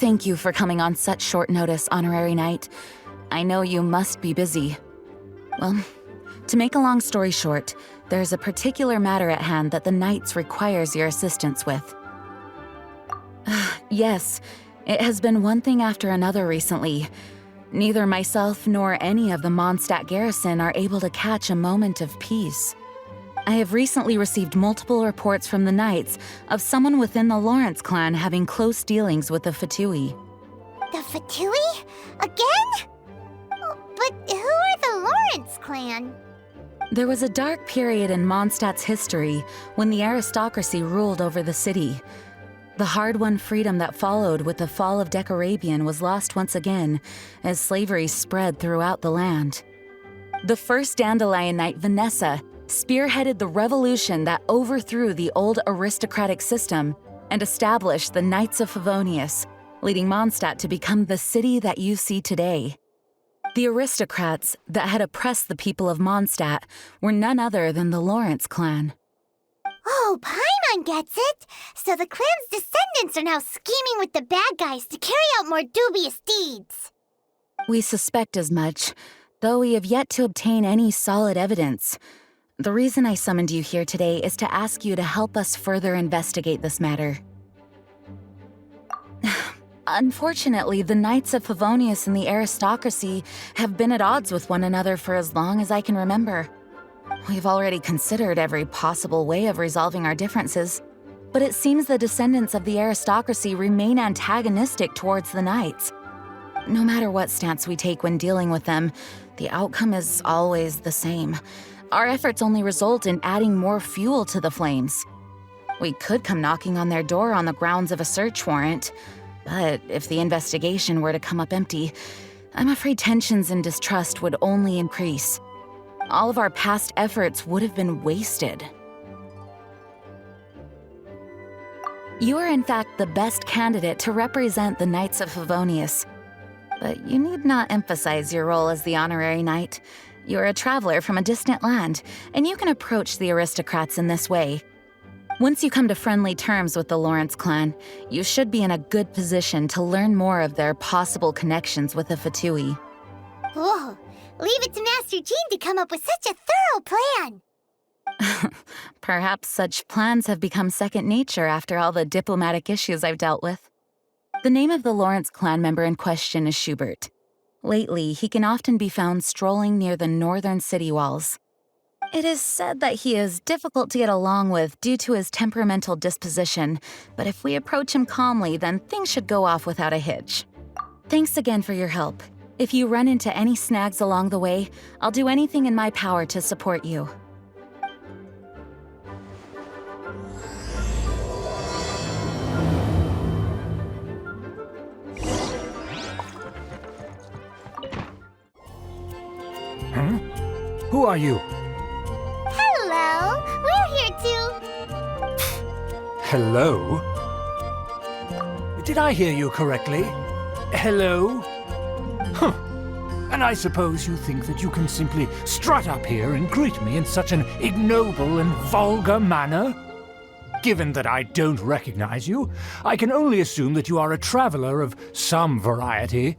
Thank you for coming on such short notice, Honorary Knight. I know you must be busy. Well, to make a long story short, there's a particular matter at hand that the Knights requires your assistance with. Yes, it has been one thing after another recently. Neither myself nor any of the Mondstadt garrison are able to catch a moment of peace. I have recently received multiple reports from the Knights of someone within the Lawrence clan having close dealings with the Fatui. The Fatui? Again? Oh, but who are the Lawrence clan? There was a dark period in Mondstadt's history when the aristocracy ruled over the city. The hard-won freedom that followed with the fall of Decarabian was lost once again as slavery spread throughout the land. The first Dandelion Knight, Vanessa, spearheaded the revolution that overthrew the old aristocratic system and established the Knights of Favonius, leading Mondstadt to become the city that you see today. The aristocrats that had oppressed the people of Mondstadt were none other than the Lawrence clan. Oh, Paimon gets it! So the clan's descendants are now scheming with the bad guys to carry out more dubious deeds. We suspect as much, though we have yet to obtain any solid evidence. The reason I summoned you here today is to ask you to help us further investigate this matter. Unfortunately, the Knights of Favonius and the aristocracy have been at odds with one another for as long as I can remember. We've already considered every possible way of resolving our differences, but it seems the descendants of the aristocracy remain antagonistic towards the Knights. No matter what stance we take when dealing with them, the outcome is always the same. Our efforts only result in adding more fuel to the flames. We could come knocking on their door on the grounds of a search warrant, but if the investigation were to come up empty, I'm afraid tensions and distrust would only increase. All of our past efforts would have been wasted. You are in fact the best candidate to represent the Knights of Favonius. But you need not emphasize your role as the honorary knight. You're a traveler from a distant land, and you can approach the aristocrats in this way. Once you come to friendly terms with the Lawrence clan, you should be in a good position to learn more of their possible connections with the Fatui. Whoa, leave it to Master Jean to come up with such a thorough plan! Perhaps such plans have become second nature after all the diplomatic issues I've dealt with. The name of the Lawrence clan member in question is Schubert. Lately, he can often be found strolling near the northern city walls. It is said that he is difficult to get along with due to his temperamental disposition, but if we approach him calmly, then things should go off without a hitch. Thanks again for your help. If you run into any snags along the way, I'll do anything in my power to support you. Who are you? Hello, we're here too. Hello? Did I hear you correctly? Hello? Huh. And I suppose you think that you can simply strut up here and greet me in such an ignoble and vulgar manner? Given that I don't recognize you, I can only assume that you are a traveler of some variety.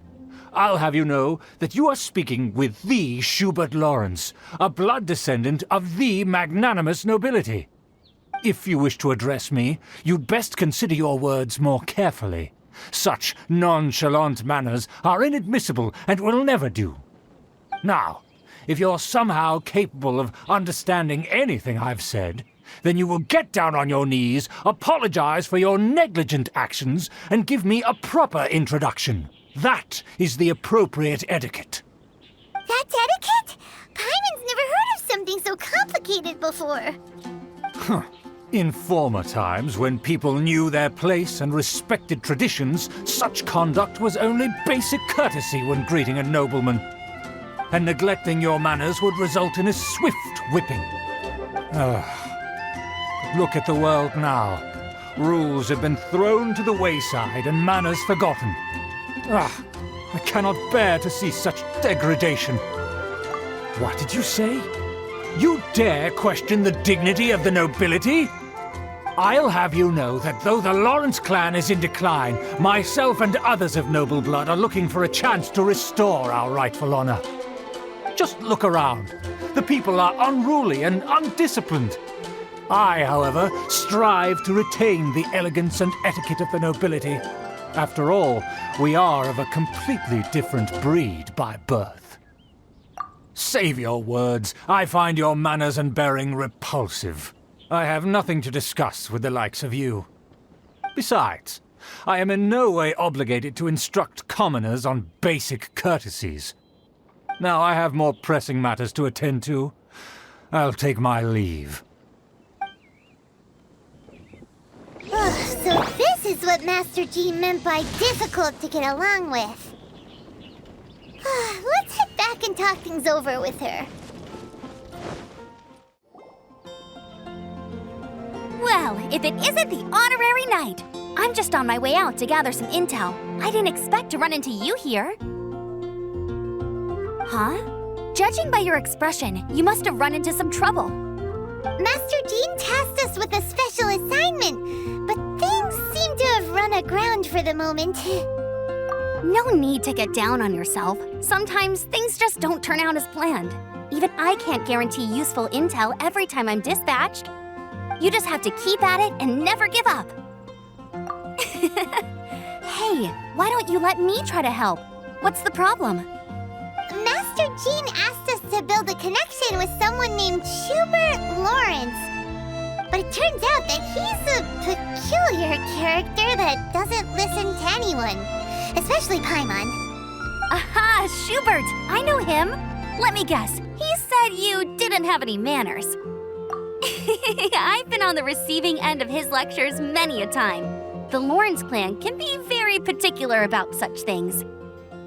I'll have you know that you are speaking with the Schubert Lawrence, a blood descendant of the magnanimous nobility. If you wish to address me, you'd best consider your words more carefully. Such nonchalant manners are inadmissible and will never do. Now, if you're somehow capable of understanding anything I've said, then you will get down on your knees, apologize for your negligent actions, and give me a proper introduction. That is the appropriate etiquette. That's etiquette? Paimon's never heard of something so complicated before. In former times, when people knew their place and respected traditions, such conduct was only basic courtesy when greeting a nobleman. And neglecting your manners would result in a swift whipping. Look at the world now. Rules have been thrown to the wayside and manners forgotten. I cannot bear to see such degradation. What did you say? You dare question the dignity of the nobility? I'll have you know that though the Lawrence clan is in decline, myself and others of noble blood are looking for a chance to restore our rightful honor. Just look around. The people are unruly and undisciplined. I, however, strive to retain the elegance and etiquette of the nobility. After all, we are of a completely different breed by birth. Save your words. I find your manners and bearing repulsive. I have nothing to discuss with the likes of you. Besides, I am in no way obligated to instruct commoners on basic courtesies. Now I have more pressing matters to attend to. I'll take my leave. So this is what Master Jean meant by difficult to get along with. Let's head back and talk things over with her. Well, if it isn't the honorary knight! I'm just on my way out to gather some intel. I didn't expect to run into you here. Huh? Judging by your expression, you must have run into some trouble. Master Jean tasked us with a special assignment, but things seem to have run aground for the moment. No need to get down on yourself. Sometimes things just don't turn out as planned. Even I can't guarantee useful intel every time I'm dispatched. You just have to keep at it and never give up. Hey, why don't you let me try to help? What's the problem? Master Jean asked us to build a connection with someone named Schubert Lawrence. But it turns out that he's a peculiar character that doesn't listen to anyone, especially Paimon. Aha, Schubert! I know him. Let me guess, he said you didn't have any manners. I've been on the receiving end of his lectures many a time. The Lawrence clan can be very particular about such things.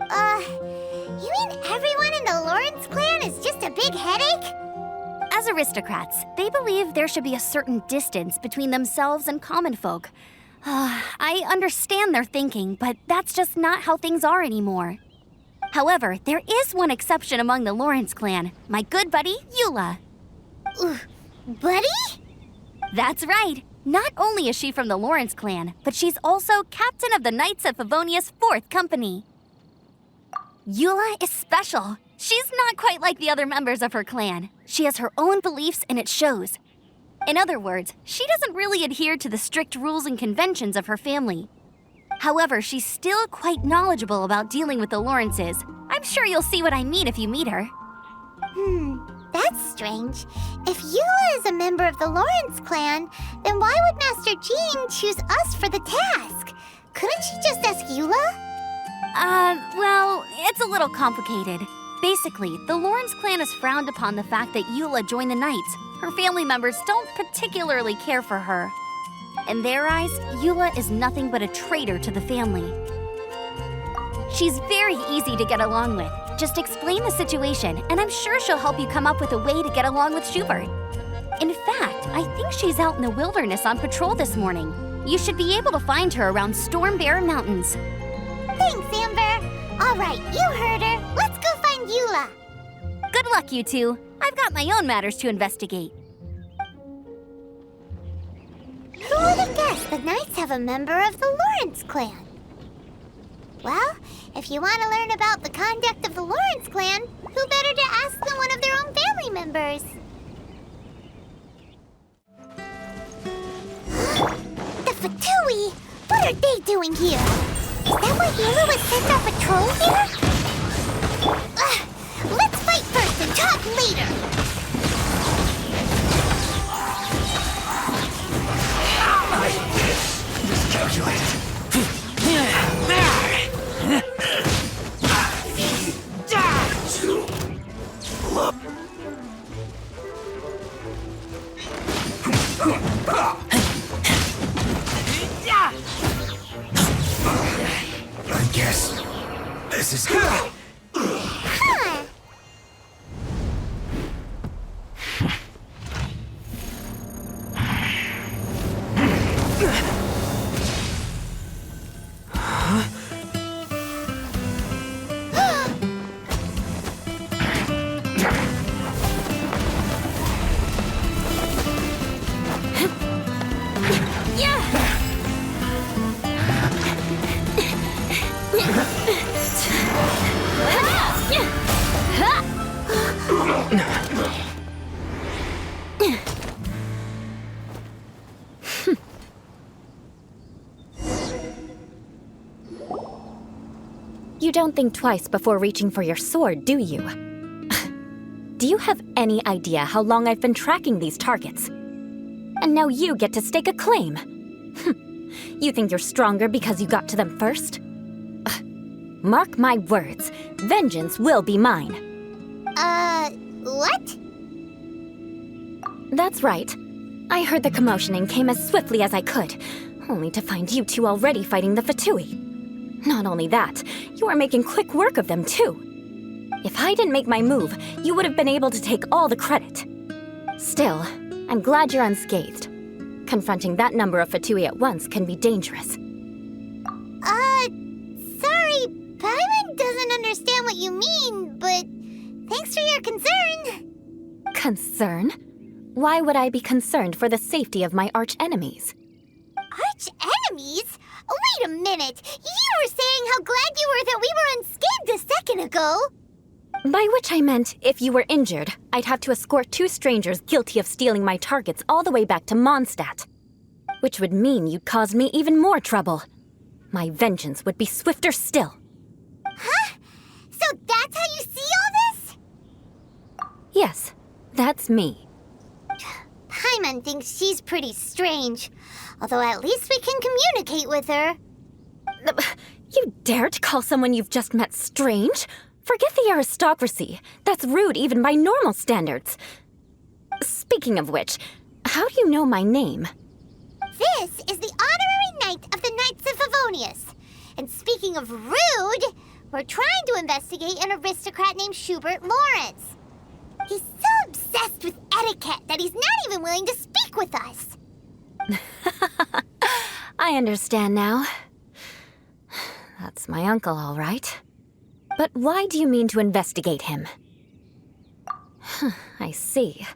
You mean everyone in the Lawrence clan is just a big headache? As aristocrats, they believe there should be a certain distance between themselves and common folk. I understand their thinking, but that's just not how things are anymore. However, there is one exception among the Lawrence clan, my good buddy, Eula. Buddy? That's right. Not only is she from the Lawrence clan, but she's also captain of the Knights of Favonius 4th Company. Eula is special. She's not quite like the other members of her clan. She has her own beliefs and it shows. In other words, she doesn't really adhere to the strict rules and conventions of her family. However, she's still quite knowledgeable about dealing with the Lawrences. I'm sure you'll see what I mean if you meet her. That's strange. If Eula is a member of the Lawrence clan, then why would Master Jean choose us for the task? Couldn't she just ask Eula? Well, it's a little complicated. Basically, the Lawrence clan has frowned upon the fact that Eula joined the Knights. Her family members don't particularly care for her. In their eyes, Eula is nothing but a traitor to the family. She's very easy to get along with. Just explain the situation, and I'm sure she'll help you come up with a way to get along with Schubert. In fact, I think she's out in the wilderness on patrol this morning. You should be able to find her around Storm Bear Mountains. Thanks, Amber. All right, you heard her. Let's go find Eula. Good luck, you two. I've got my own matters to investigate. Who would have guessed the Knights have a member of the Lawrence clan? Well, if you want to learn about the conduct of the Lawrence clan, who better to ask than one of their own family members? The Fatui! What are they doing here? Is that why Eula was sent on patrol here? Let's fight first and talk later! Miscalculated. I guess this is good. You don't think twice before reaching for your sword, do you? Do you have any idea how long I've been tracking these targets? And now you get to stake a claim. You think you're stronger because you got to them first? Mark my words, vengeance will be mine. What? That's right. I heard the commotion and came as swiftly as I could, only to find you two already fighting the Fatui. Not only that, you are making quick work of them too. If I didn't make my move, you would have been able to take all the credit. Still, I'm glad you're unscathed. Confronting that number of Fatui at once can be dangerous. Sorry, Paimon doesn't understand what you mean, but thanks for your concern. Concern? Why would I be concerned for the safety of my arch-enemies? Arch-enemies? Wait a minute! You were saying how glad you were that we were unscathed a second ago! By which I meant, if you were injured, I'd have to escort 2 strangers guilty of stealing my targets all the way back to Mondstadt. Which would mean you'd cause me even more trouble. My vengeance would be swifter still. Huh? So that's how you see all this? Yes, that's me. Paimon thinks she's pretty strange. Although at least we can communicate with her. You dare to call someone you've just met strange? Forget the aristocracy. That's rude even by normal standards. Speaking of which, how do you know my name? This is the honorary knight of the Knights of Favonius. And speaking of rude, we're trying to investigate an aristocrat named Schubert Lawrence. He's so obsessed with etiquette that he's not even willing to speak with us. I understand now. That's my uncle, all right. But why do you mean to investigate him? I see.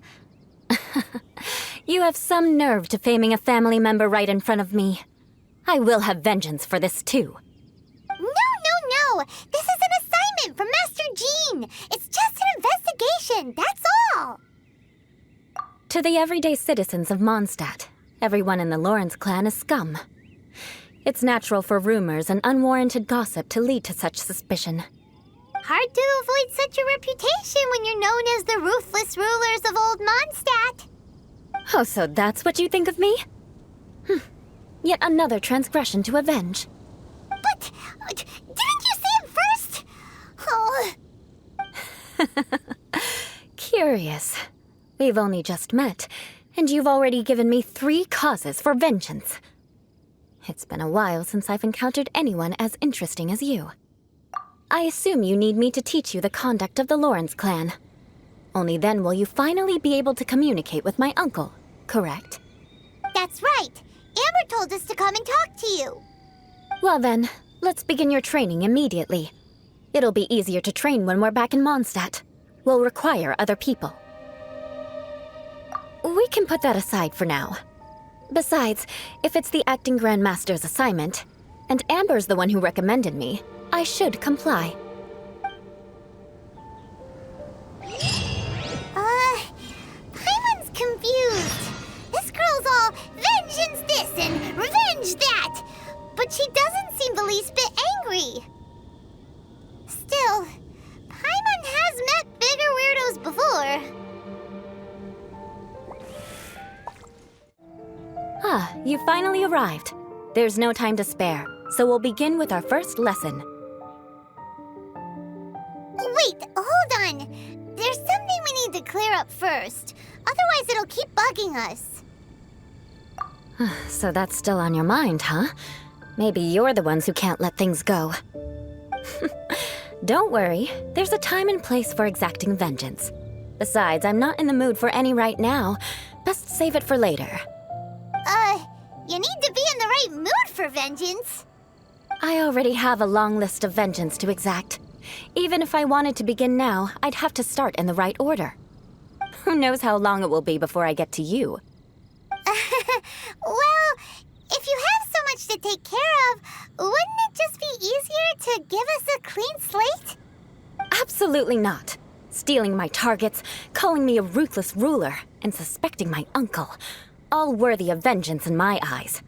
You have some nerve to faming a family member right in front of me. I will have vengeance for this too. No! This is an assignment from Master Jean! It's just an investigation, that's all! To the everyday citizens of Mondstadt, everyone in the Lawrence clan is scum. It's natural for rumors and unwarranted gossip to lead to such suspicion. Hard to avoid such a reputation when you're known as the ruthless rulers of Old Mondstadt. Oh, so that's what you think of me? Yet another transgression to avenge. But, didn't you say it first? Oh. Curious. We've only just met, and you've already given me 3 causes for vengeance. It's been a while since I've encountered anyone as interesting as you. I assume you need me to teach you the conduct of the Lawrence clan. Only then will you finally be able to communicate with my uncle, correct? That's right. Amber told us to come and talk to you. Well then, let's begin your training immediately. It'll be easier to train when we're back in Mondstadt. We'll require other people. We can put that aside for now. Besides, if it's the acting Grandmaster's assignment, and Amber's the one who recommended me, I should comply. Paimon's confused. This girl's all vengeance this and revenge that. But she doesn't seem the least bit angry. Still, Paimon has met bigger weirdos before. You finally arrived. There's no time to spare, so we'll begin with our first lesson. Wait, hold on. There's something we need to clear up first. Otherwise, it'll keep bugging us. So that's still on your mind, huh? Maybe you're the ones who can't let things go. Don't worry, there's a time and place for exacting vengeance. Besides, I'm not in the mood for any right now. Best save it for later. You need to be in the right mood for vengeance. I already have a long list of vengeance to exact. Even if I wanted to begin now, I'd have to start in the right order. Who knows how long it will be before I get to you? Well, absolutely not. Stealing my targets, calling me a ruthless ruler, and suspecting my uncle. All worthy of vengeance in my eyes.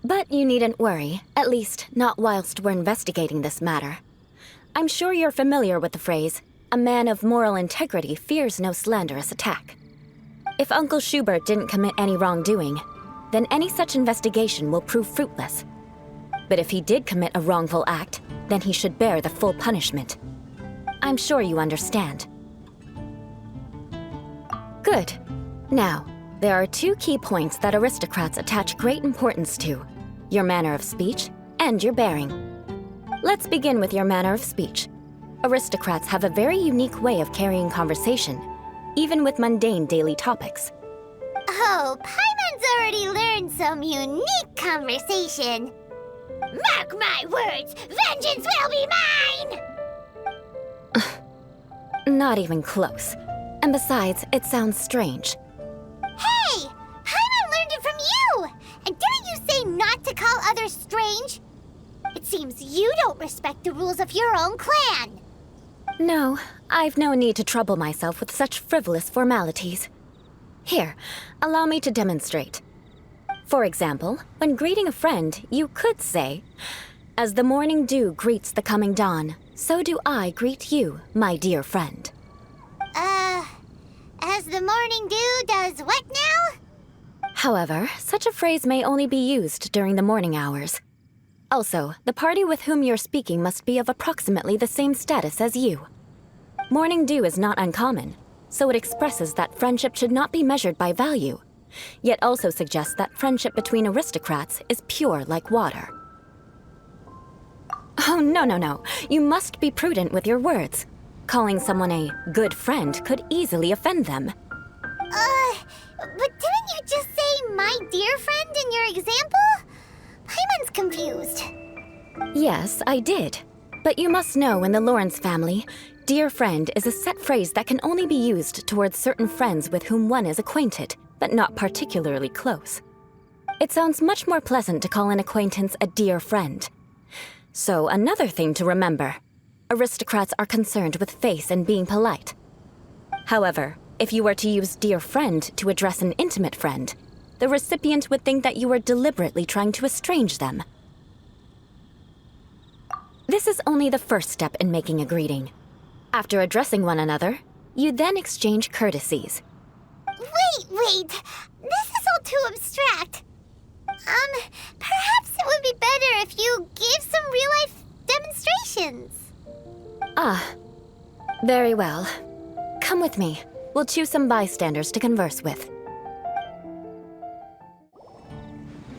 But you needn't worry, at least not whilst we're investigating this matter. I'm sure you're familiar with the phrase, a man of moral integrity fears no slanderous attack. If Uncle Schubert didn't commit any wrongdoing, then any such investigation will prove fruitless. But if he did commit a wrongful act, then he should bear the full punishment. I'm sure you understand. Good. Now, there are two key points that aristocrats attach great importance to: your manner of speech and your bearing. Let's begin with your manner of speech. Aristocrats have a very unique way of carrying conversation, even with mundane daily topics. Oh, Paimon's already learned some unique conversation. Mark my words, vengeance will be mine! Not even close. And besides, it sounds strange. Hey! Paimon learned it from you! And didn't you say not to call others strange? It seems you don't respect the rules of your own clan. No, I've no need to trouble myself with such frivolous formalities. Here, allow me to demonstrate. For example, when greeting a friend, you could say, "As the morning dew greets the coming dawn, so do I greet you, my dear friend." As the morning dew does what now? However, such a phrase may only be used during the morning hours. Also, the party with whom you're speaking must be of approximately the same status as you. Morning dew is not uncommon, so it expresses that friendship should not be measured by value, yet also suggests that friendship between aristocrats is pure like water. Oh, no. You must be prudent with your words. Calling someone a good friend could easily offend them. But didn't you just say my dear friend in your example? Paimon's confused. Yes, I did. But you must know in the Lawrence family, dear friend is a set phrase that can only be used towards certain friends with whom one is acquainted, but not particularly close. It sounds much more pleasant to call an acquaintance a dear friend. So another thing to remember. Aristocrats are concerned with face and being polite. However, if you were to use dear friend to address an intimate friend, the recipient would think that you were deliberately trying to estrange them. This is only the first step in making a greeting. After addressing one another, you then exchange courtesies. Wait. This is all too abstract. Perhaps it would be better if you gave some real-life demonstrations. Ah, very well. Come with me. We'll choose some bystanders to converse with.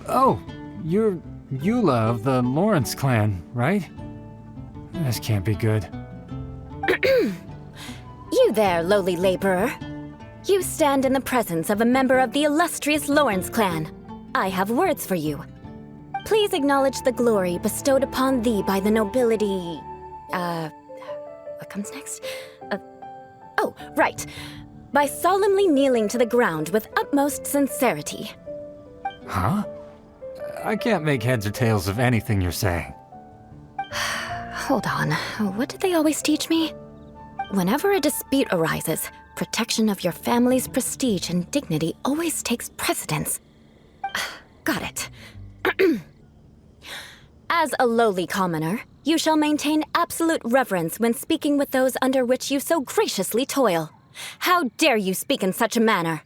Oh, you're Eula of the Lawrence clan, right? This can't be good. You there, lowly laborer. You stand in the presence of a member of the illustrious Lawrence clan. I have words for you. Please acknowledge the glory bestowed upon thee by the nobility... What comes next? Oh, right. By solemnly kneeling to the ground with utmost sincerity. Huh? I can't make heads or tails of anything you're saying. Hold on. What did they always teach me? Whenever a dispute arises, protection of your family's prestige and dignity always takes precedence. Got it. As a lowly commoner, you shall maintain absolute reverence when speaking with those under which you so graciously toil. How dare you speak in such a manner?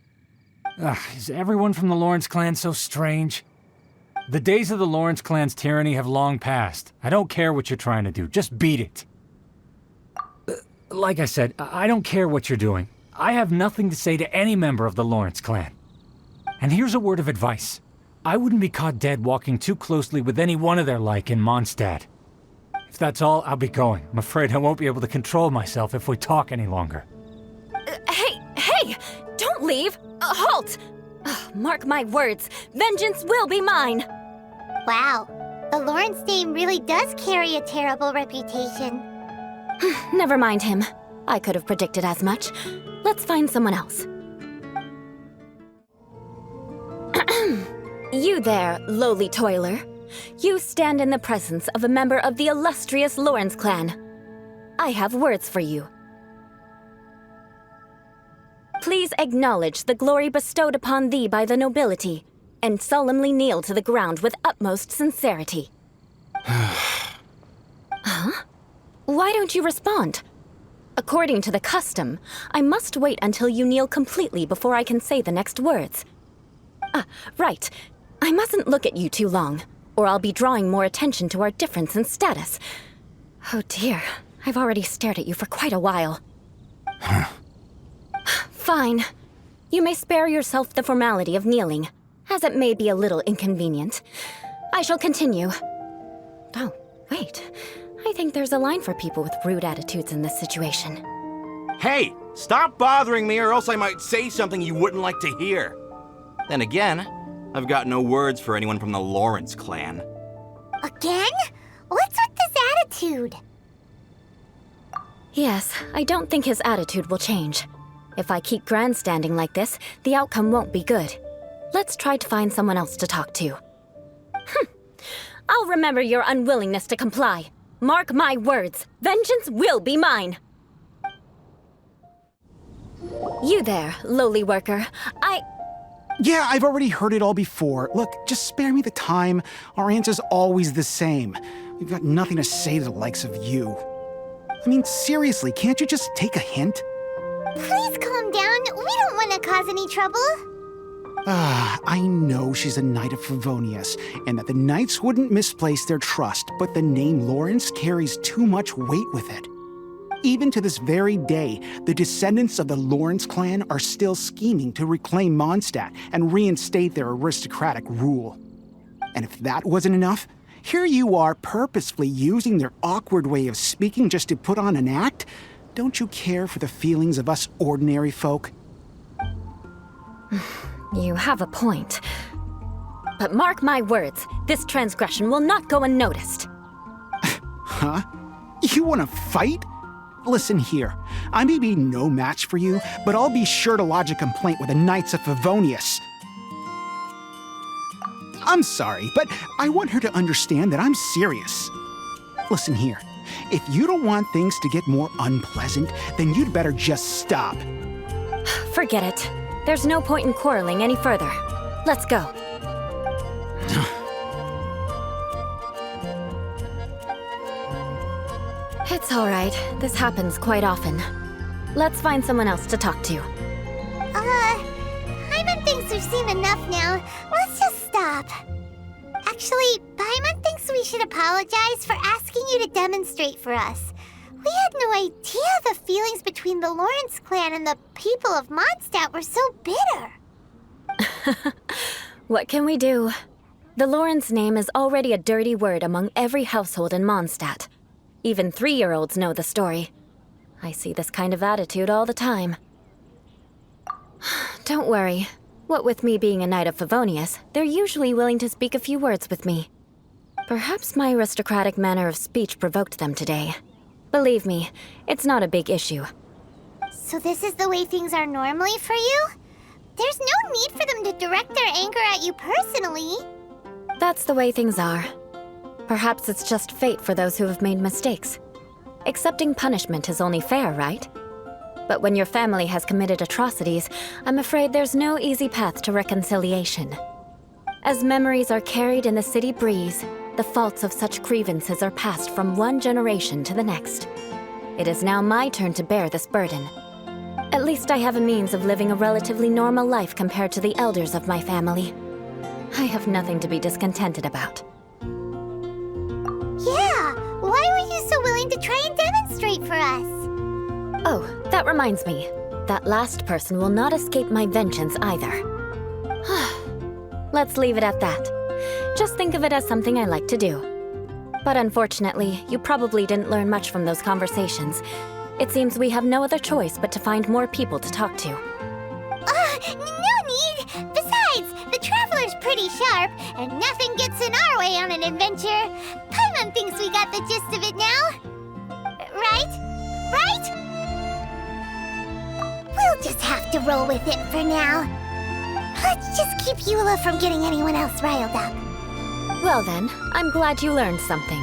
Is everyone from the Lawrence clan so strange? The days of the Lawrence clan's tyranny have long passed. I don't care what you're trying to do, just beat it. Like I said, I don't care what you're doing. I have nothing to say to any member of the Lawrence clan. And here's a word of advice. I wouldn't be caught dead walking too closely with any one of their like in Mondstadt. If that's all, I'll be going. I'm afraid I won't be able to control myself if we talk any longer. Hey! Don't leave! Halt! Mark my words, vengeance will be mine! Wow, the Lawrence name really does carry a terrible reputation. Never mind him. I could have predicted as much. Let's find someone else. You there, lowly toiler. You stand in the presence of a member of the illustrious Lawrence clan. I have words for you. Please acknowledge the glory bestowed upon thee by the nobility, and solemnly kneel to the ground with utmost sincerity. Huh? Why don't you respond? According to the custom, I must wait until you kneel completely before I can say the next words. Right. I mustn't look at you too long, or I'll be drawing more attention to our difference in status. Oh dear, I've already stared at you for quite a while. Fine. You may spare yourself the formality of kneeling, as it may be a little inconvenient. I shall continue. Oh, wait. I think there's a line for people with rude attitudes in this situation. Hey, stop bothering me or else I might say something you wouldn't like to hear. Then again, I've got no words for anyone from the Lawrence clan. Again? What's with this attitude? Yes, I don't think his attitude will change. If I keep grandstanding like this, the outcome won't be good. Let's try to find someone else to talk to. I'll remember your unwillingness to comply. Mark my words, vengeance will be mine. You there, lowly worker. Yeah, I've already heard it all before. Look, just spare me the time. Our answer's always the same. We've got nothing to say to the likes of you. I mean, seriously, can't you just take a hint? Please calm down. We don't want to cause any trouble. I know she's a Knight of Favonius, and that the Knights wouldn't misplace their trust, but the name Lawrence carries too much weight with it. Even to this very day, the descendants of the Lawrence clan are still scheming to reclaim Mondstadt and reinstate their aristocratic rule. And if that wasn't enough, here you are purposefully using their awkward way of speaking just to put on an act? Don't you care for the feelings of us ordinary folk? You have a point. But mark my words, this transgression will not go unnoticed. Huh? You want to fight? Listen here, I may be no match for you, but I'll be sure to lodge a complaint with the Knights of Favonius. I'm sorry, but I want her to understand that I'm serious. Listen here, if you don't want things to get more unpleasant, then you'd better just stop. Forget it. There's no point in quarreling any further. Let's go. It's all right. This happens quite often. Let's find someone else to talk to. Paimon thinks we've seen enough now. Let's just stop. Actually, Paimon thinks we should apologize for asking you to demonstrate for us. We had no idea the feelings between the Lawrence clan and the people of Mondstadt were so bitter. What can we do? The Lawrence name is already a dirty word among every household in Mondstadt. Even 3-year-olds know the story. I see this kind of attitude all the time. Don't worry. What with me being a Knight of Favonius, they're usually willing to speak a few words with me. Perhaps my aristocratic manner of speech provoked them today. Believe me, it's not a big issue. So this is the way things are normally for you? There's no need for them to direct their anger at you personally. That's the way things are. Perhaps it's just fate for those who have made mistakes. Accepting punishment is only fair, right? But when your family has committed atrocities, I'm afraid there's no easy path to reconciliation. As memories are carried in the city breeze, the faults of such grievances are passed from one generation to the next. It is now my turn to bear this burden. At least I have a means of living a relatively normal life compared to the elders of my family. I have nothing to be discontented about. Yeah, why were you so willing to try and demonstrate for us? Oh, that reminds me. That last person will not escape my vengeance either. Let's leave it at that. Just think of it as something I like to do. But unfortunately, you probably didn't learn much from those conversations. It seems we have no other choice but to find more people to talk to. No need! Besides, the Traveler's pretty sharp, and nothing gets in our way on an adventure. Paimon thinks we got the gist of it now. Right? Right? We'll just have to roll with it for now. Let's just keep Eula from getting anyone else riled up. Well then, I'm glad you learned something.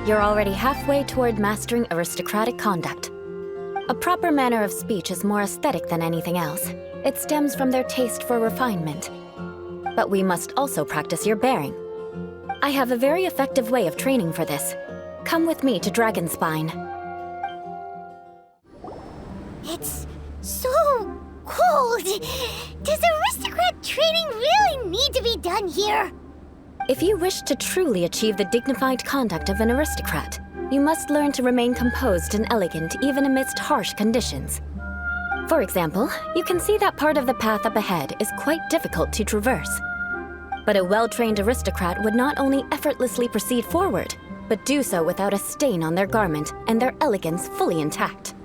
You're already halfway toward mastering aristocratic conduct. A proper manner of speech is more aesthetic than anything else. It stems from their taste for refinement. But we must also practice your bearing. I have a very effective way of training for this. Come with me to Dragonspine. It's so cold. Does aristocrat training really need to be done here? If you wish to truly achieve the dignified conduct of an aristocrat, you must learn to remain composed and elegant even amidst harsh conditions. For example, you can see that part of the path up ahead is quite difficult to traverse. But a well-trained aristocrat would not only effortlessly proceed forward, but do so without a stain on their garment and their elegance fully intact.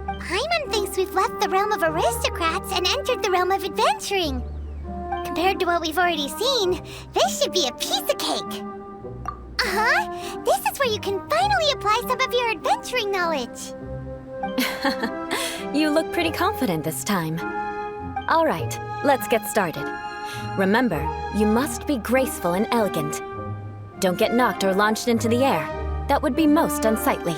Paimon thinks we've left the realm of aristocrats and entered the realm of adventuring. Compared to what we've already seen, this should be a piece of cake. Uh-huh. This is where you can finally apply some of your adventuring knowledge. You look pretty confident this time. All right, let's get started. Remember, you must be graceful and elegant. Don't get knocked or launched into the air. That would be most unsightly.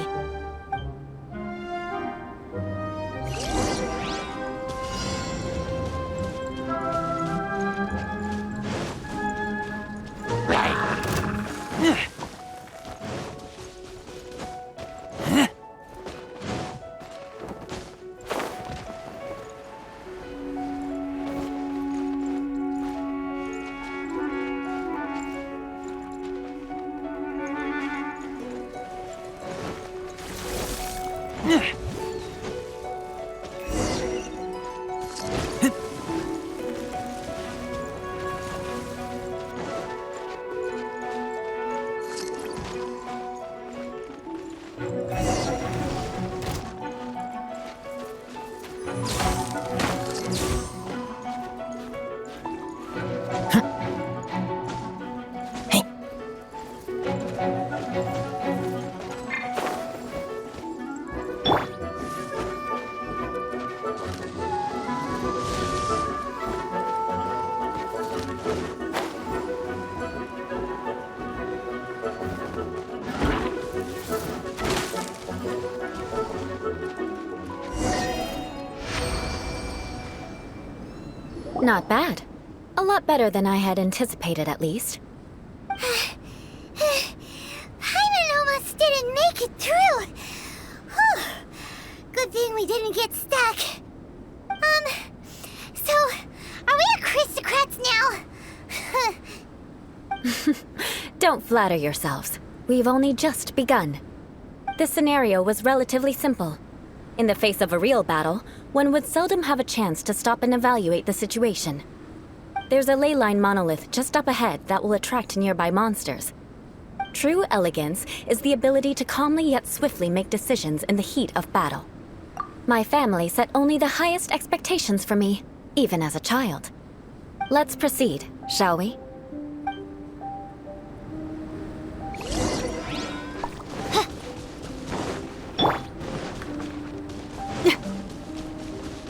Not bad. A lot better than I had anticipated, at least. Paimon almost didn't make it through. Whew. Good thing we didn't get stuck. So, are we aristocrats now? Don't flatter yourselves. We've only just begun. This scenario was relatively simple. In the face of a real battle, one would seldom have a chance to stop and evaluate the situation. There's a ley line monolith just up ahead that will attract nearby monsters. True elegance is the ability to calmly yet swiftly make decisions in the heat of battle. My family set only the highest expectations for me, even as a child. Let's proceed, shall we?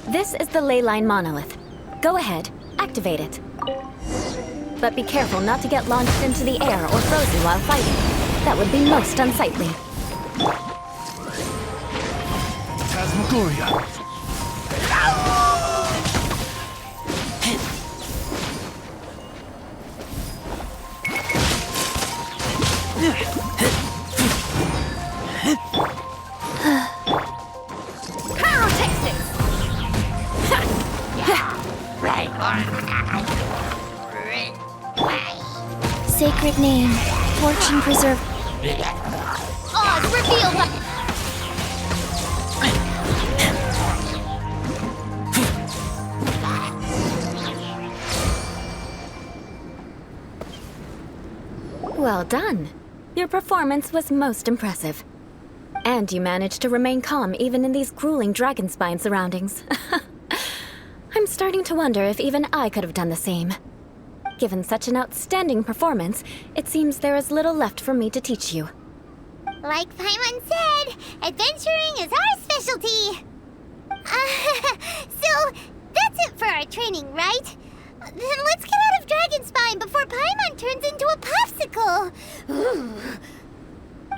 This is the ley line monolith. Go ahead, activate it. But be careful not to get launched into the air or frozen while fighting. That would be most unsightly. Phasmagoria. Sacred name, fortune preserve. Oz, reveal the... Well done. Your performance was most impressive. And you managed to remain calm even in these grueling Dragonspine surroundings. I'm starting to wonder if even I could have done the same. Given such an outstanding performance, it seems there is little left for me to teach you. Like Paimon said, adventuring is our specialty. So, that's it for our training, right? Then let's get out of Dragonspine before Paimon turns into a popsicle.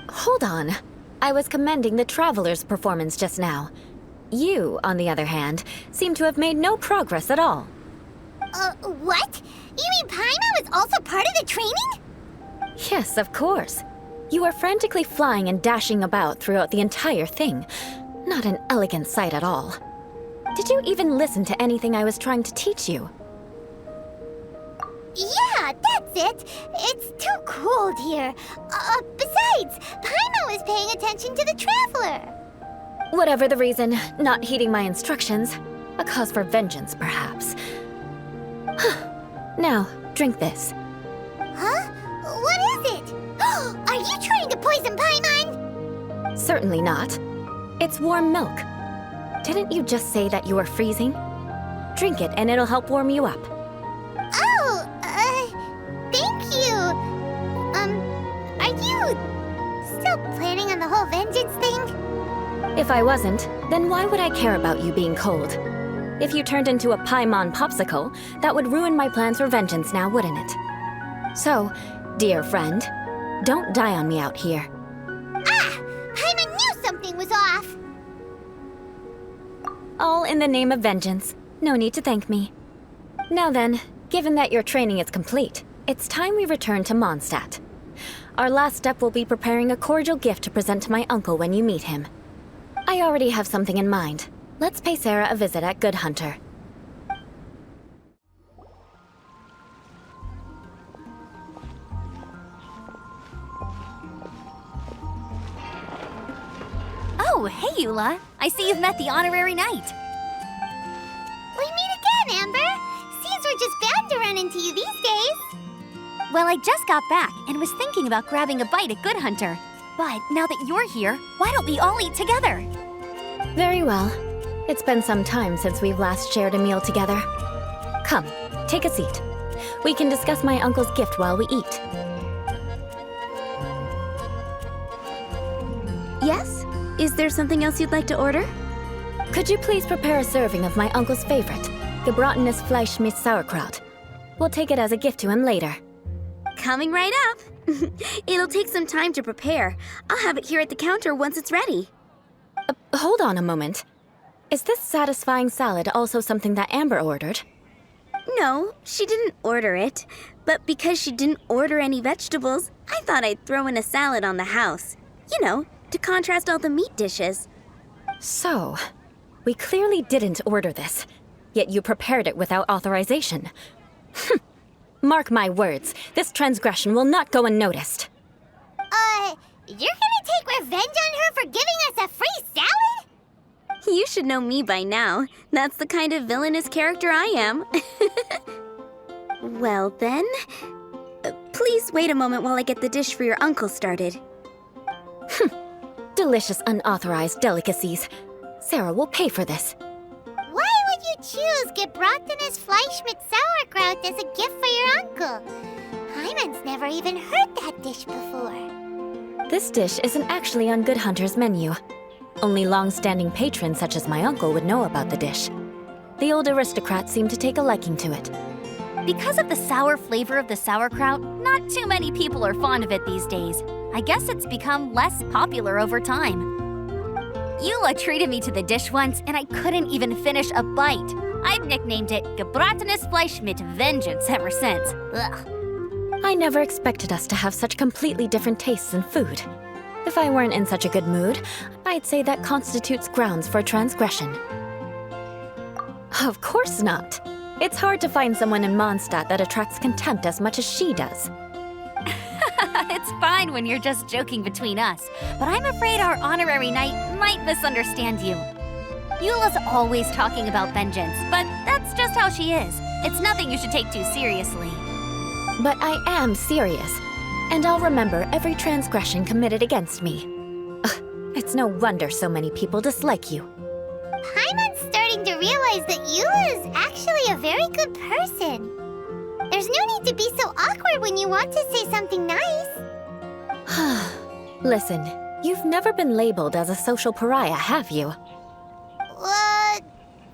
Hold on. I was commending the Traveler's performance just now. You, on the other hand, seem to have made no progress at all. What? You mean Paimon was also part of the training? Yes, of course. You were frantically flying and dashing about throughout the entire thing. Not an elegant sight at all. Did you even listen to anything I was trying to teach you? Yeah, that's it. It's too cold here. Besides, Paimon was paying attention to the Traveler. Whatever the reason, not heeding my instructions. A cause for vengeance, perhaps. Now, drink this. Huh? What is it? Are you trying to poison Paimon? Certainly not. It's warm milk. Didn't you just say that you were freezing? Drink it and it'll help warm you up. Oh, thank you. Are you still planning on the whole vengeance thing? If I wasn't, then why would I care about you being cold? If you turned into a Paimon popsicle, that would ruin my plans for vengeance now, wouldn't it? So, dear friend, don't die on me out here. Ah! Paimon knew something was off! All in the name of vengeance. No need to thank me. Now then, given that your training is complete, it's time we return to Mondstadt. Our last step will be preparing a cordial gift to present to my uncle when you meet him. I already have something in mind. Let's pay Sarah a visit at Good Hunter. Oh, hey, Eula. I see you've met the honorary knight. We meet again, Amber! Seems we're just bound to run into you these days. Well, I just got back and was thinking about grabbing a bite at Good Hunter. But now that you're here, why don't we all eat together? Very well. It's been some time since we've last shared a meal together. Come, take a seat. We can discuss my uncle's gift while we eat. Yes? Is there something else you'd like to order? Could you please prepare a serving of my uncle's favorite, gebratenes Fleisch mit Sauerkraut? We'll take it as a gift to him later. Coming right up. It'll take some time to prepare. I'll have it here at the counter once it's ready. Hold on a moment. Is this satisfying salad also something that Amber ordered? No, she didn't order it. But because she didn't order any vegetables, I thought I'd throw in a salad on the house. You know, to contrast all the meat dishes. So, we clearly didn't order this, yet you prepared it without authorization. Mark my words, this transgression will not go unnoticed. You're gonna take revenge on her for giving us a free salad? You should know me by now. That's the kind of villainous character I am. Well then, please wait a moment while I get the dish for your uncle started. Delicious unauthorized delicacies. Sarah will pay for this. Why would you choose gebratenes Fleisch mit Sauerkraut as a gift for your uncle? Paimon's never even heard that dish before. This dish isn't actually on Good Hunter's menu. Only long-standing patrons such as my uncle would know about the dish. The old aristocrats seem to take a liking to it. Because of the sour flavor of the sauerkraut, not too many people are fond of it these days. I guess it's become less popular over time. Eula treated me to the dish once, and I couldn't even finish a bite. I've nicknamed it gebratenes Fleisch mit Vengeance ever since. Ugh. I never expected us to have such completely different tastes in food. If I weren't in such a good mood, I'd say that constitutes grounds for transgression. Of course not. It's hard to find someone in Mondstadt that attracts contempt as much as she does. It's fine when you're just joking between us, but I'm afraid our honorary knight might misunderstand you. Eula's always talking about vengeance, but that's just how she is. It's nothing you should take too seriously. But I am serious, and I'll remember every transgression committed against me. Ugh, it's no wonder so many people dislike you. Paimon's starting to realize that Eula is actually a very good person. There's no need to be so awkward when you want to say something nice. Listen, you've never been labeled as a social pariah, have you?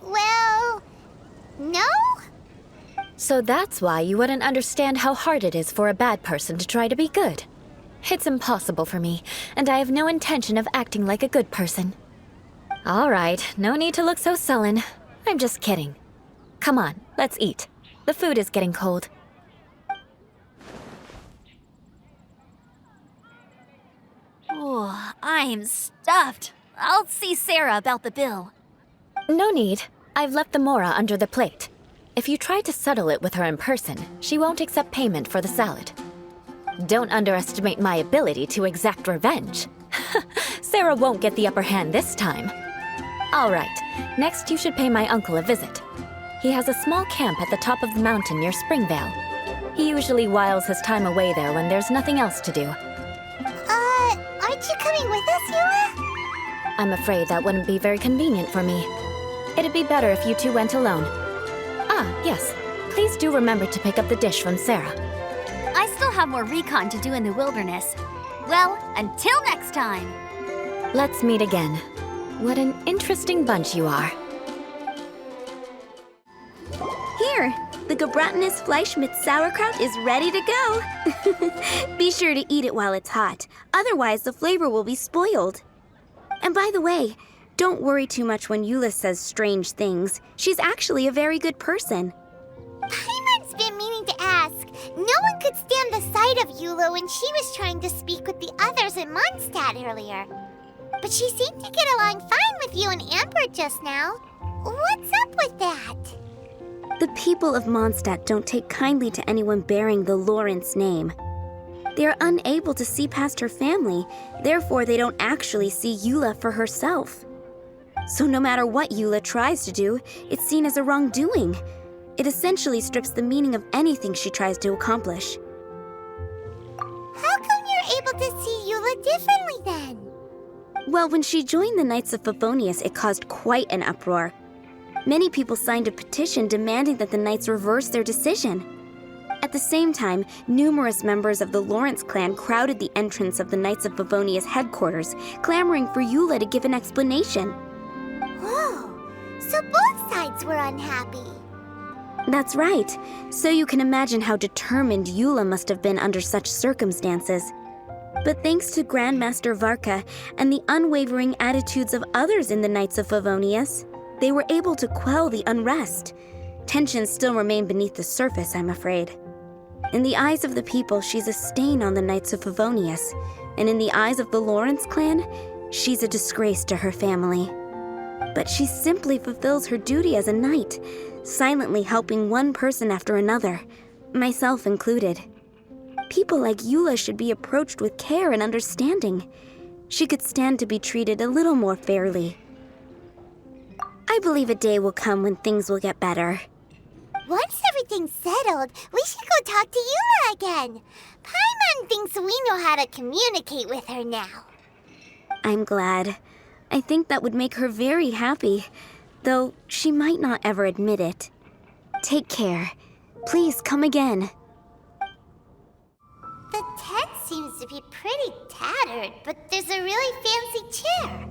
Well, no? So that's why you wouldn't understand how hard it is for a bad person to try to be good. It's impossible for me, and I have no intention of acting like a good person. All right, no need to look so sullen. I'm just kidding. Come on, let's eat. The food is getting cold. Oh, I'm stuffed. I'll see Sarah about the bill. No need. I've left the mora under the plate. If you try to settle it with her in person, she won't accept payment for the salad. Don't underestimate my ability to exact revenge. Sarah won't get the upper hand this time. All right, next you should pay my uncle a visit. He has a small camp at the top of the mountain near Springvale. He usually whiles his time away there when there's nothing else to do. Aren't you coming with us, Eula? I'm afraid that wouldn't be very convenient for me. It'd be better if you two went alone. Ah, yes. Please do remember to pick up the dish from Sarah. I still have more recon to do in the wilderness. Well, until next time. Let's meet again. What an interesting bunch you are. Here, the Gebratinus Fleischmitz sauerkraut is ready to go. Be sure to eat it while it's hot, otherwise the flavor will be spoiled. And by the way, don't worry too much when Eula says strange things. She's actually a very good person. Paimon's been meaning to ask. No one could stand the sight of Eula when she was trying to speak with the others in Mondstadt earlier. But she seemed to get along fine with you and Amber just now. What's up with that? The people of Mondstadt don't take kindly to anyone bearing the Lawrence name. They are unable to see past her family, therefore they don't actually see Eula for herself. So no matter what Eula tries to do, it's seen as a wrongdoing. It essentially strips the meaning of anything she tries to accomplish. How come you're able to see Eula differently then? Well, when she joined the Knights of Favonius, it caused quite an uproar. Many people signed a petition demanding that the Knights reverse their decision. At the same time, numerous members of the Lawrence clan crowded the entrance of the Knights of Favonius headquarters, clamoring for Eula to give an explanation. Whoa, so both sides were unhappy. That's right. So you can imagine how determined Eula must have been under such circumstances. But thanks to Grandmaster Varka and the unwavering attitudes of others in the Knights of Favonius, they were able to quell the unrest. Tensions still remain beneath the surface, I'm afraid. In the eyes of the people, she's a stain on the Knights of Favonius, and in the eyes of the Lawrence clan, she's a disgrace to her family. But she simply fulfills her duty as a knight, silently helping one person after another, myself included. People like Eula should be approached with care and understanding. She could stand to be treated a little more fairly. I believe a day will come when things will get better. Once everything's settled, we should go talk to Eula again. Paimon thinks we know how to communicate with her now. I'm glad. I think that would make her very happy, though she might not ever admit it. Take care. Please come again. The tent seems to be pretty tattered, but there's a really fancy chair.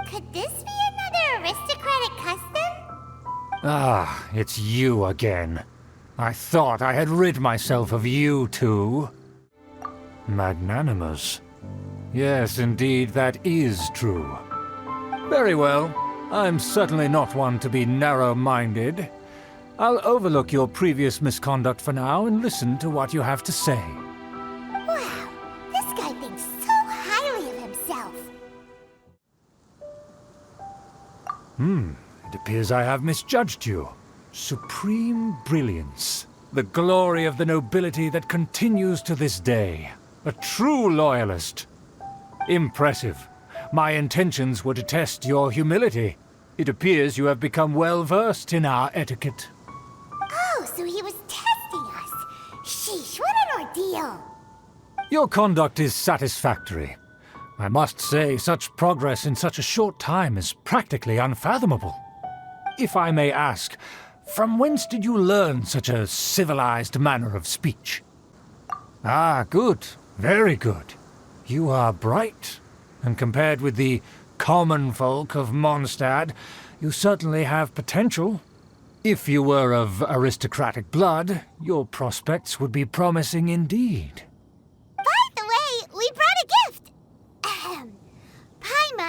Could this be another aristocratic custom? Ah, it's you again. I thought I had rid myself of you two. Magnanimous. Yes, indeed, that is true. Very well. I'm certainly not one to be narrow-minded. I'll overlook your previous misconduct for now and listen to what you have to say. Wow, this guy thinks so highly of himself. It appears I have misjudged you. Supreme brilliance. The glory of the nobility that continues to this day. A true loyalist. Impressive. My intentions were to test your humility. It appears you have become well-versed in our etiquette. Oh, so he was testing us. Sheesh, what an ordeal. Your conduct is satisfactory. I must say, such progress in such a short time is practically unfathomable. If I may ask, from whence did you learn such a civilized manner of speech? Ah, good. Very good. You are bright, and compared with the common folk of Mondstadt, you certainly have potential. If you were of aristocratic blood, your prospects would be promising indeed. By the way,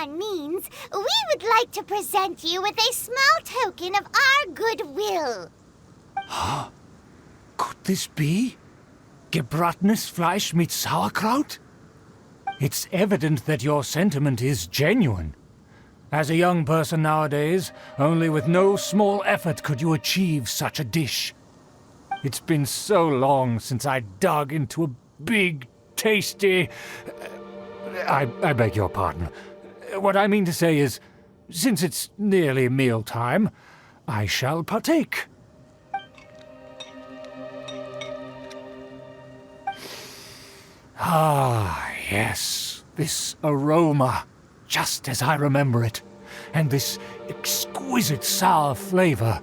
Paimon means, we would like to present you with a small token of our goodwill. Could this be? Gebratenes Fleisch mit Sauerkraut? It's evident that your sentiment is genuine. As a young person nowadays, only with no small effort could you achieve such a dish. It's been so long since I dug into a big, tasty... I beg your pardon. What I mean to say is, since it's nearly mealtime, I shall partake. Ah, yes, this aroma, just as I remember it, and this exquisite sour flavor.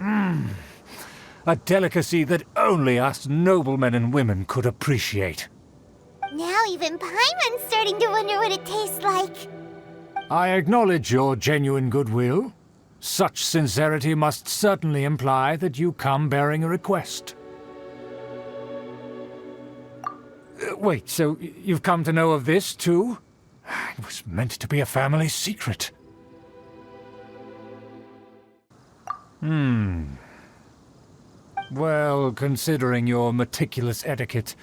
A delicacy that only us noblemen and women could appreciate. Now even Paimon's starting to wonder what it tastes like. I acknowledge your genuine goodwill. Such sincerity must certainly imply that you come bearing a request. Wait, so you've come to know of this, too? It was meant to be a family secret. Well, considering your meticulous etiquette,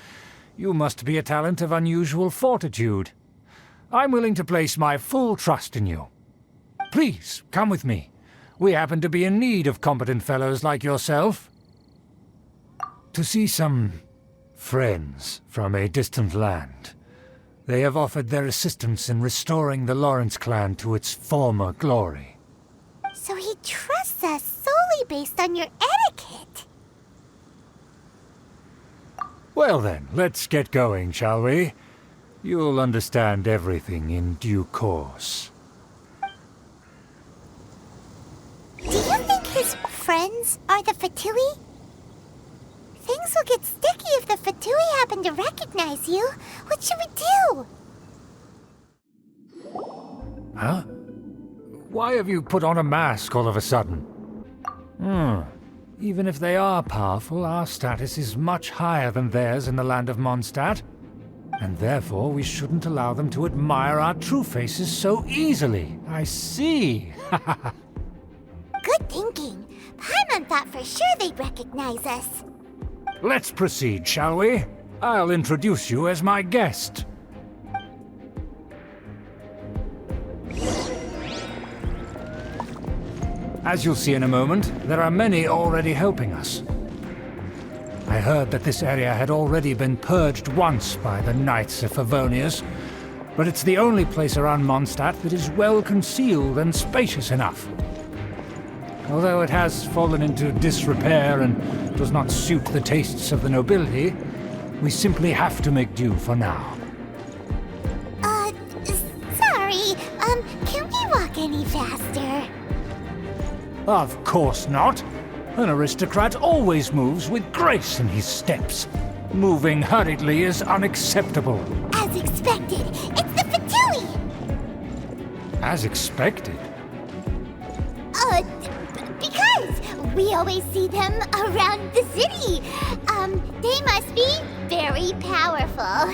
you must be a talent of unusual fortitude. I'm willing to place my full trust in you. Please, come with me. We happen to be in need of competent fellows like yourself. To see some friends from a distant land. They have offered their assistance in restoring the Lawrence clan to its former glory. So he trusts us solely based on your etiquette. Well then, let's get going, shall we? You'll understand everything in due course. Do you think his friends are the Fatui? Things will get sticky if the Fatui happen to recognize you. What should we do? Huh? Why have you put on a mask all of a sudden? Even if they are powerful, our status is much higher than theirs in the land of Mondstadt. And therefore we shouldn't allow them to admire our true faces so easily. I see. Good thinking. Paimon thought for sure they'd recognize us. Let's proceed, shall we? I'll introduce you as my guest. As you'll see in a moment, there are many already helping us. I heard that this area had already been purged once by the Knights of Favonius, but it's the only place around Mondstadt that is well concealed and spacious enough. Although it has fallen into disrepair and does not suit the tastes of the nobility, we simply have to make do for now. Sorry, can we walk any faster? Of course not. An aristocrat always moves with grace in his steps. Moving hurriedly is unacceptable. As expected, it's the Fatui! As expected? Because we always see them around the city. They must be very powerful.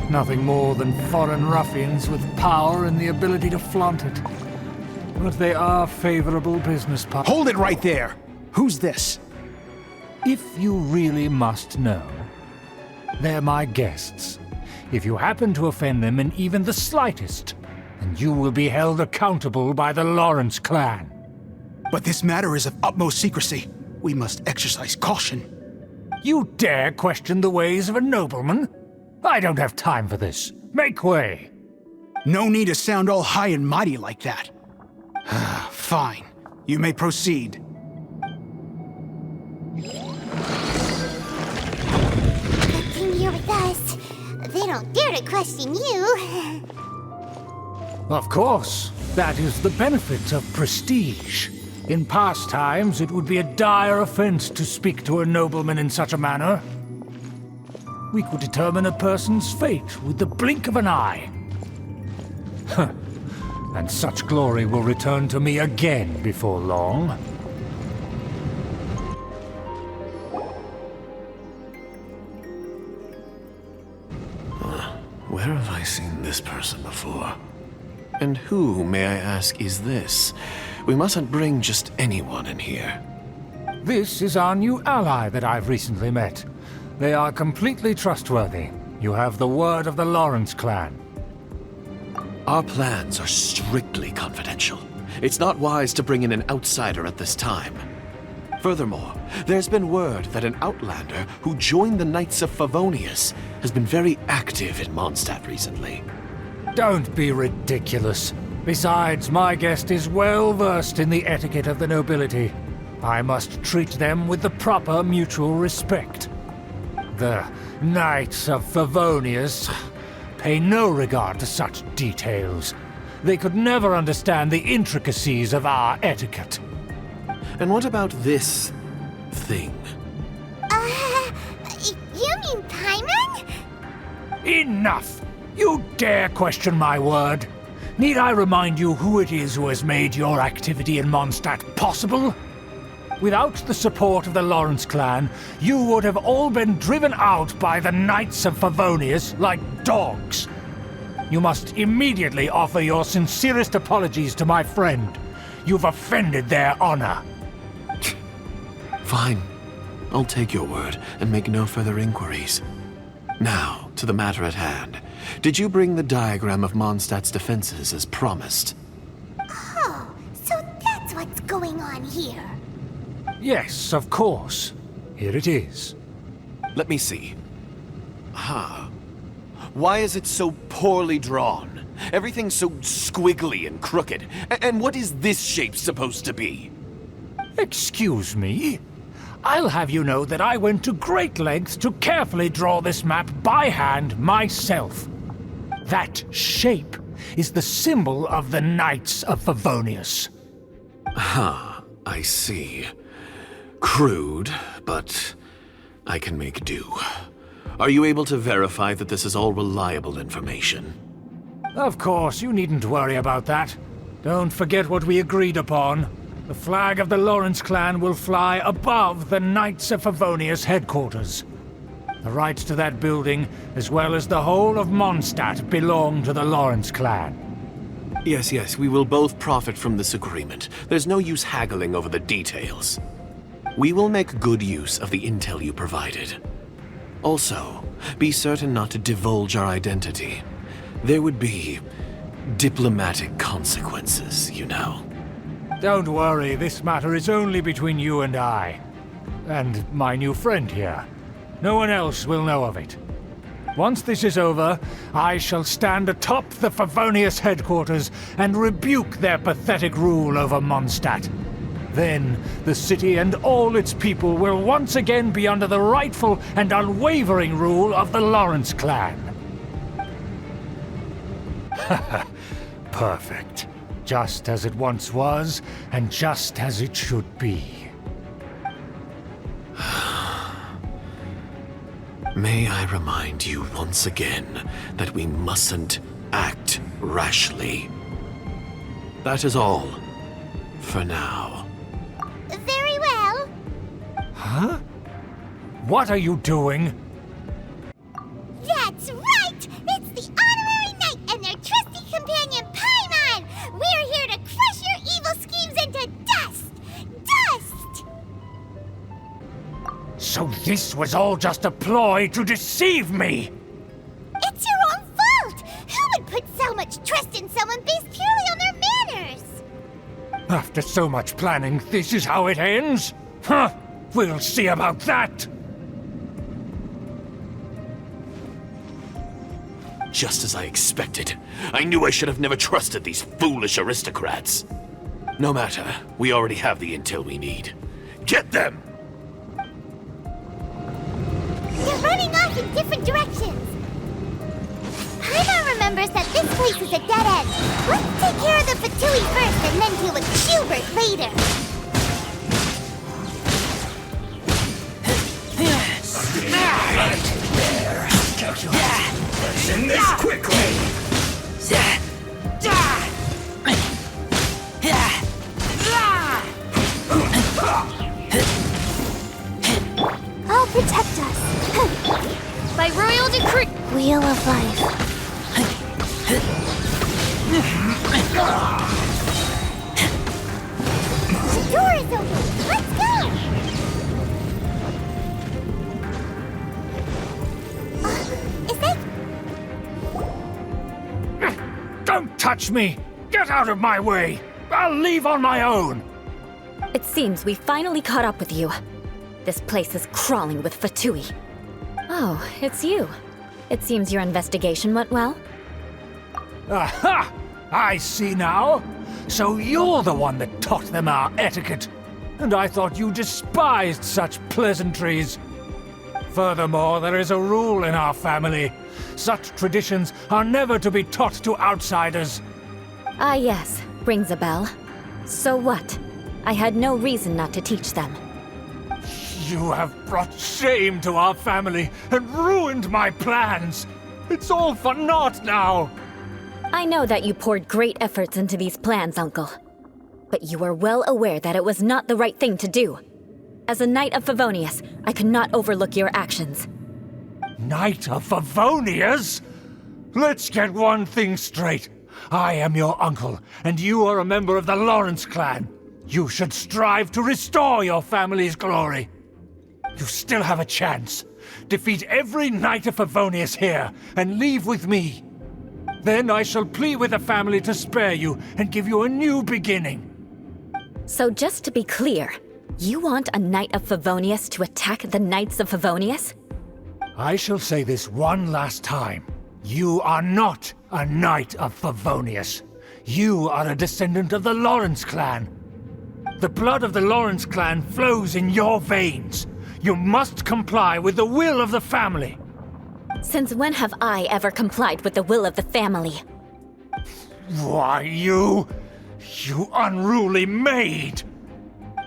Nothing more than foreign ruffians with power and the ability to flaunt it. But they are favorable business partners. Hold it right there! Who's this? If you really must know, they're my guests. If you happen to offend them in even the slightest, then you will be held accountable by the Lawrence clan. But this matter is of utmost secrecy. We must exercise caution. You dare question the ways of a nobleman? I don't have time for this. Make way! No need to sound all high and mighty like that. Fine. You may proceed. Good thing you're with us. They don't dare to question you. Of course. That is the benefit of prestige. In past times, it would be a dire offense to speak to a nobleman in such a manner. We could determine a person's fate with the blink of an eye. And such glory will return to me again before long. Where have I seen this person before? And who, may I ask, is this? We mustn't bring just anyone in here. This is our new ally that I've recently met. They are completely trustworthy. You have the word of the Lawrence clan. Our plans are strictly confidential. It's not wise to bring in an outsider at this time. Furthermore, there's been word that an outlander who joined the Knights of Favonius has been very active in Mondstadt recently. Don't be ridiculous. Besides, my guest is well versed in the etiquette of the nobility. I must treat them with the proper mutual respect. The Knights of Favonius pay no regard to such details. They could never understand the intricacies of our etiquette. And what about this thing? You mean Paimon? Enough! You dare question my word? Need I remind you who it is who has made your activity in Mondstadt possible? Without the support of the Lawrence clan, you would have all been driven out by the Knights of Favonius like dogs. You must immediately offer your sincerest apologies to my friend. You've offended their honor. Fine. I'll take your word and make no further inquiries. Now, to the matter at hand. Did you bring the diagram of Mondstadt's defenses as promised? Oh, so that's what's going on here. Yes, of course. Here it is. Let me see. Why is it so poorly drawn? Everything's so squiggly and crooked. And what is this shape supposed to be? Excuse me? I'll have you know that I went to great lengths to carefully draw this map by hand myself. That shape is the symbol of the Knights of Favonius. I see. Crude, but I can make do. Are you able to verify that this is all reliable information? Of course, you needn't worry about that. Don't forget what we agreed upon. The flag of the Lawrence clan will fly above the Knights of Favonius headquarters. The rights to that building, as well as the whole of Mondstadt, belong to the Lawrence clan. Yes, we will both profit from this agreement. There's no use haggling over the details. We will make good use of the intel you provided. Also, be certain not to divulge our identity. There would be diplomatic consequences, you know. Don't worry, this matter is only between you and I. And my new friend here. No one else will know of it. Once this is over, I shall stand atop the Favonius headquarters and rebuke their pathetic rule over Mondstadt. Then, the city and all its people will once again be under the rightful and unwavering rule of the Lawrence clan. Perfect. Just as it once was, and just as it should be. May I remind you once again that we mustn't act rashly. That is all. For now. Very well. Huh? What are you doing? That's right! It's the Honorary Knight and their trusty companion, Paimon! We're here to crush your evil schemes into dust! Dust! So this was all just a ploy to deceive me! It's your own fault! Who would put so much trust in someone based purely on their manners? After so much planning, this is how it ends? Huh! We'll see about that! Just as I expected. I knew I should have never trusted these foolish aristocrats. No matter, we already have the intel we need. Get them! They're running off in different directions. Paimon remembers that this place is a dead end. Let's take care of the Fatui first and then deal with Schubert later. In this quickly! I'll protect us. By royal decree. Wheel of Life. The door is open! Let's go! Is that... Don't touch me! Get out of my way! I'll leave on my own! It seems we finally caught up with you. This place is crawling with Fatui. Oh, it's you. It seems your investigation went well. Aha! I see now. So you're the one that taught them our etiquette. And I thought you despised such pleasantries. Furthermore, there is a rule in our family. Such traditions are never to be taught to outsiders. Ah yes, rings a bell. So what? I had no reason not to teach them. You have brought shame to our family and ruined my plans. It's all for naught now. I know that you poured great efforts into these plans, Uncle. But you were well aware that it was not the right thing to do. As a Knight of Favonius, I could not overlook your actions. Knight of Favonius? Let's get one thing straight. I am your uncle, and you are a member of the Lawrence clan. You should strive to restore your family's glory. You still have a chance. Defeat every Knight of Favonius here, and leave with me. Then I shall plead with the family to spare you and give you a new beginning. So just to be clear, you want a Knight of Favonius to attack the Knights of Favonius? I shall say this one last time. You are not a Knight of Favonius. You are a descendant of the Lawrence clan. The blood of the Lawrence clan flows in your veins. You must comply with the will of the family. Since when have I ever complied with the will of the family? Why, you unruly maid!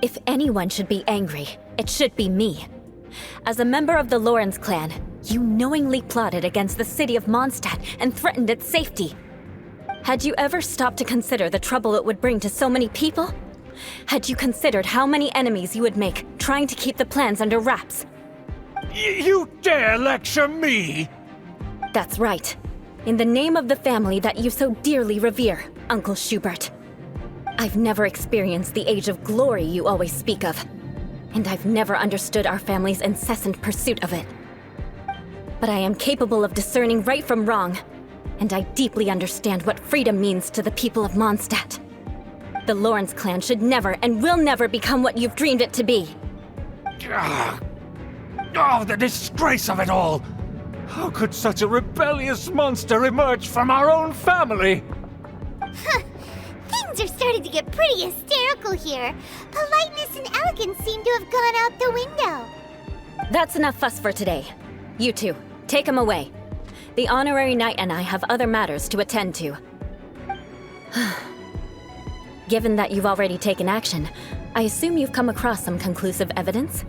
If anyone should be angry, it should be me. As a member of the Lawrence clan, you knowingly plotted against the city of Mondstadt and threatened its safety. Had you ever stopped to consider the trouble it would bring to so many people? Had you considered how many enemies you would make trying to keep the plans under wraps? You dare lecture me? That's right. In the name of the family that you so dearly revere, Uncle Schubert. I've never experienced the age of glory you always speak of. And I've never understood our family's incessant pursuit of it. But I am capable of discerning right from wrong, and I deeply understand what freedom means to the people of Mondstadt. The Lawrence clan should never and will never become what you've dreamed it to be. Oh, the disgrace of it all! How could such a rebellious monster emerge from our own family? Things are starting to get pretty hysterical here. Politeness and elegance seem to have gone out the window. That's enough fuss for today. You two, take him away. The honorary knight and I have other matters to attend to. Given that you've already taken action, I assume you've come across some conclusive evidence?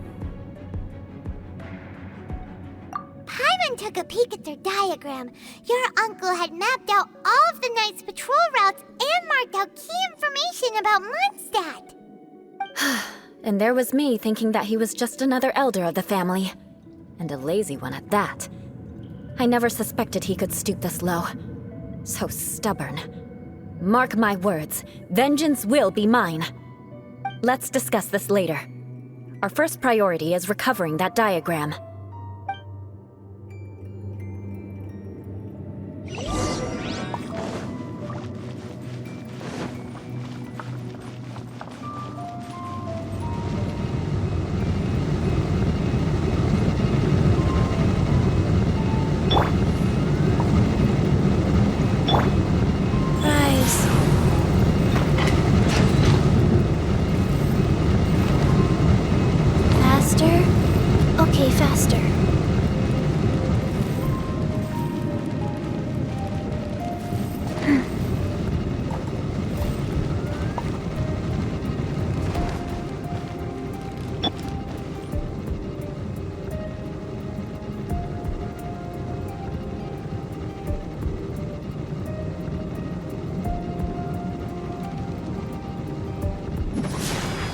Paimon took a peek at their diagram. Your uncle had mapped out all of the Knight's patrol routes and marked out key information about Mondstadt. And there was me thinking that he was just another elder of the family. And a lazy one at that. I never suspected he could stoop this low. So stubborn. Mark my words, vengeance will be mine. Let's discuss this later. Our first priority is recovering that diagram.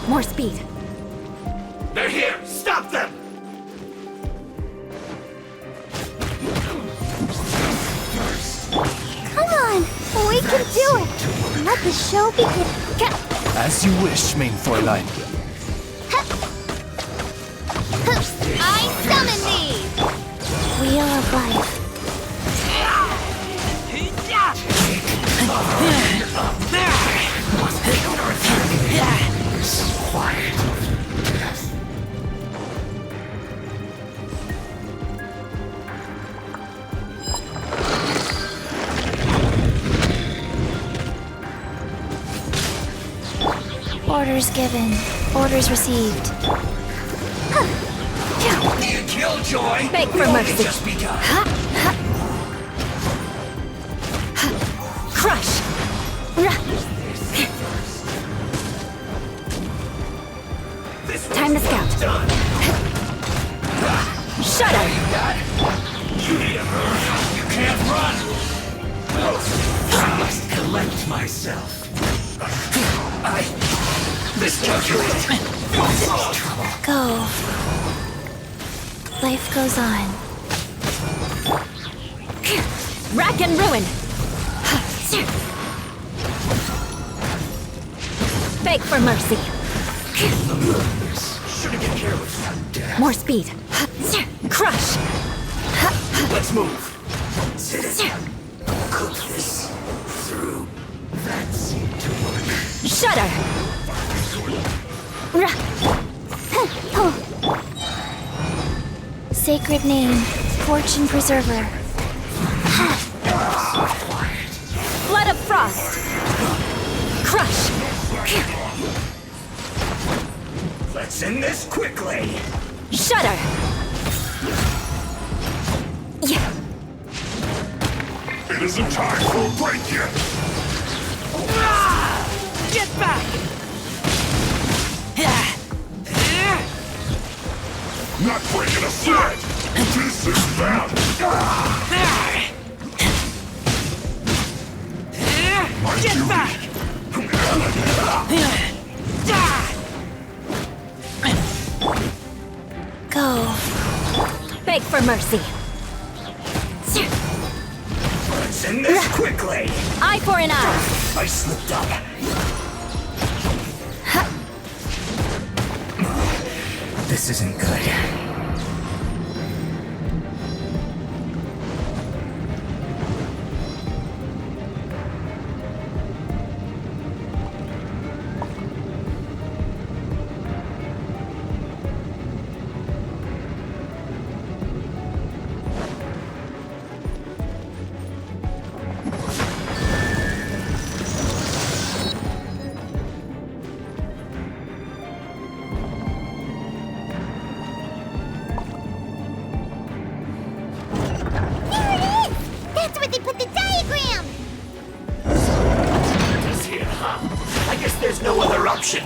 More speed. They're here! Stop them! Come on! The show begins. As you wish, main Fräulein. I summon thee! Wheel of Life. Orders given. Orders received. Killjoy! Beg for mercy. Just begun. Crush! Time to scout. Shudder! You can't run! I must collect myself. I miscalculated. Go. Life goes on. Rack and ruin! Beg for mercy. Should've been careless. More speed. Crush! Let's move. Cook this through. That seemed to work. Shudder! Sacred name. Fortune preserver. Flood of frost! Crush! Let's end this quickly. Shudder! Yeah. It isn't time for a break yet. Get back! Not breaking a sweat! This is bad! Get back! Go. Beg for mercy. Let's end this quickly! Eye for an eye. I slipped up. This isn't good.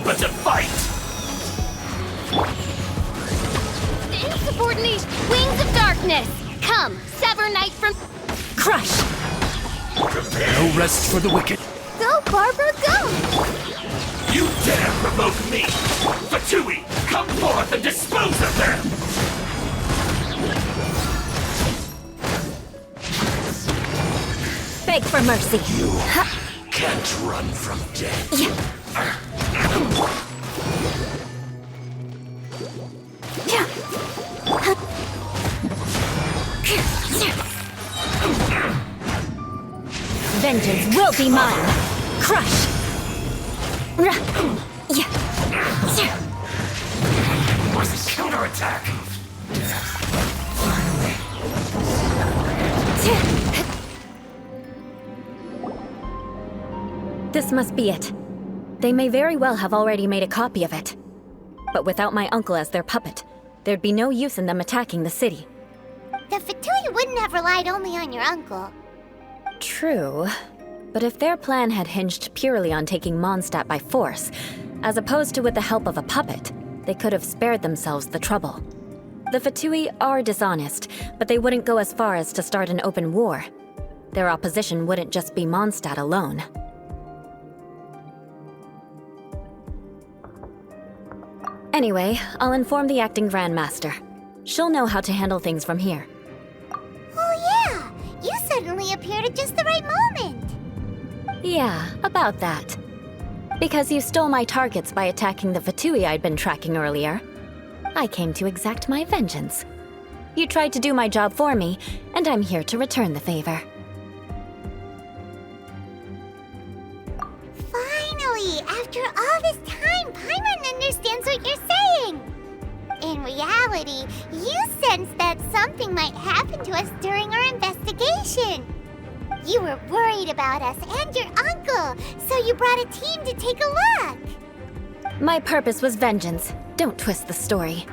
But to fight! Insubordinate wings of darkness! Come, sever Knight from... Crush! No rest for the wicked. Go, Barbara, go! You dare provoke me! Fatui, come forth and dispose of them! Beg for mercy. You can't run from death. Vengeance will be mine. Crush. Counterattack. This must be it. They may very well have already made a copy of it. But without my uncle as their puppet, there'd be no use in them attacking the city. The Fatui wouldn't have relied only on your uncle. True. But if their plan had hinged purely on taking Mondstadt by force, as opposed to with the help of a puppet, they could have spared themselves the trouble. The Fatui are dishonest, but they wouldn't go as far as to start an open war. Their opposition wouldn't just be Mondstadt alone. Anyway, I'll inform the acting Grandmaster. She'll know how to handle things from here. Oh yeah! You suddenly appeared at just the right moment! Yeah, about that. Because you stole my targets by attacking the Fatui I'd been tracking earlier, I came to exact my vengeance. You tried to do my job for me, and I'm here to return the favor. Finally, after all this time, Paimon understands what you're saying. In reality, you sensed that something might happen to us during our investigation. You were worried about us and your uncle, so you brought a team to take a look. My purpose was vengeance. Don't twist the story.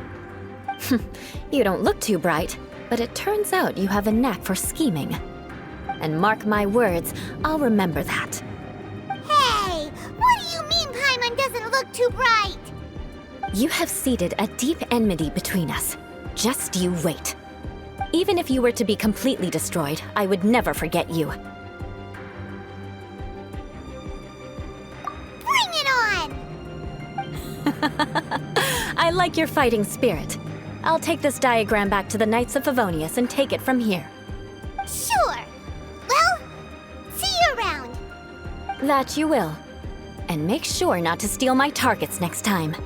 You don't look too bright, but it turns out you have a knack for scheming. And mark my words, I'll remember that. Hey, what do you mean Paimon doesn't look too bright? You have seeded a deep enmity between us. Just you wait. Even if you were to be completely destroyed, I would never forget you. Bring it on! I like your fighting spirit. I'll take this diagram back to the Knights of Favonius and take it from here. Sure. Well, see you around. That you will. And make sure not to steal my targets next time.